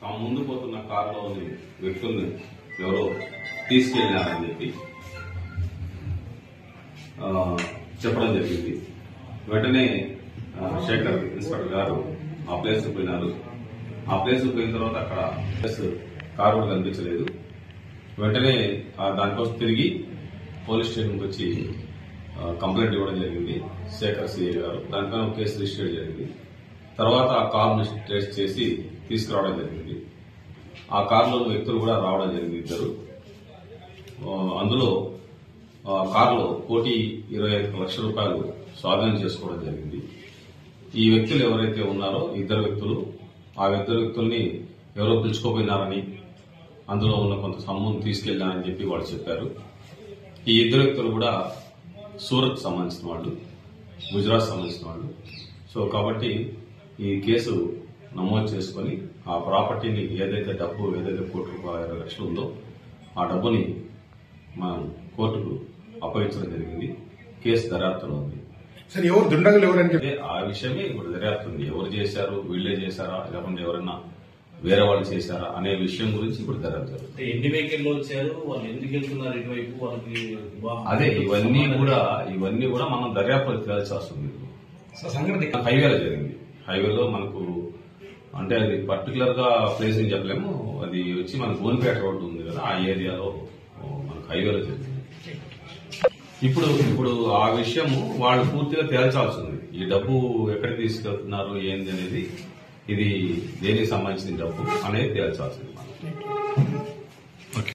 ఆ ముందు పోతున్న కారులోని వ్యక్తుల్ని ఎవరో తీసుకెళ్లినారని చెప్పి చెప్పడం జరిగింది. వెంటనే శేఖర్ ఇన్స్పెక్టర్ గారు ఆ ప్లేస్ కు పోయినారు. ఆ ప్లేస్ కు పోయిన తర్వాత అక్కడ కారు కూడా కనిపించలేదు. వెంటనే దానికోసం తిరిగి పోలీస్ స్టేషన్కి వచ్చి కంప్లైంట్ ఇవ్వడం జరిగింది శేఖర్ సిఐ గారు. దానిపైన ఒక కేసు రిజిస్టర్ జరిగింది. తర్వాత ఆ కారును ట్రేస్ చేసి తీసుకురావడం జరిగింది. ఆ కారులో వ్యక్తులు కూడా రావడం జరిగింది, ఇద్దరు. అందులో కారులో 1,25,00,000 రూపాయలు స్వాధీనం చేసుకోవడం జరిగింది. ఈ వ్యక్తులు ఎవరైతే ఉన్నారో ఇద్దరు వ్యక్తులు, ఆ ఇద్దరు వ్యక్తుల్ని ఎవరో పిలుచుకోపోయినారని, అందులో ఉన్న కొంత సొమ్మును తీసుకెళ్లారని చెప్పి వాళ్ళు చెప్పారు. ఈ ఇద్దరు వ్యక్తులు కూడా సూరత్ సంబంధించిన వాళ్ళు, గుజరాత్ సంబంధించిన వాళ్ళు. సో కాబట్టి ఈ కేసు నమోదు చేసుకుని ఆ ప్రాపర్టీని ఏదైతే డబ్బు ఏదైతే ₹1,20,00,000 ఉందో ఆ డబ్బుని మనం కోర్టుకు అప్పగించడం జరిగింది. కేసు దర్యాప్తులో ఉంది. సార్, ఎవరు దుండగులు ఎవరని చెప్పి ఆ విషయమే ఇప్పుడు దర్యాప్తు ఉంది. ఎవరు చేశారు, వీళ్లే చేశారా లేకుంటే ఎవరైనా వేరే వాళ్ళు చేశారా అనే విషయం గురించి ఇప్పుడు దర్యాప్తు జరుగుతుంది. ఎన్ని వెహికల్లో వచ్చారు, వాళ్ళు ఎందుకు వెళ్తున్నారు ఇటువైపు, వాళ్ళకి అదే ఇవన్నీ కూడా మనం దర్యాప్తు తేల్చాల్సి వస్తుంది. హైవేలో జరిగింది. హైవేలో మనకు అంటే అది పర్టికులర్ గా ప్లేస్ అని చెప్పలేము. అది వచ్చి మన గోన్పేట రోడ్డు ఉంది కదా, ఆ ఏరియాలో మనకు హైవేలో జరిగింది. ఇప్పుడు ఆ విషయం వాళ్ళు పూర్తిగా తేల్చాల్సి ఉంది. ఈ డబ్బు ఎక్కడికి తీసుకెళ్తున్నారు ఏంది అనేది, ఇది దేనికి సంబంధించిన డబ్బు అనేది తేల్చాల్సింది మనం.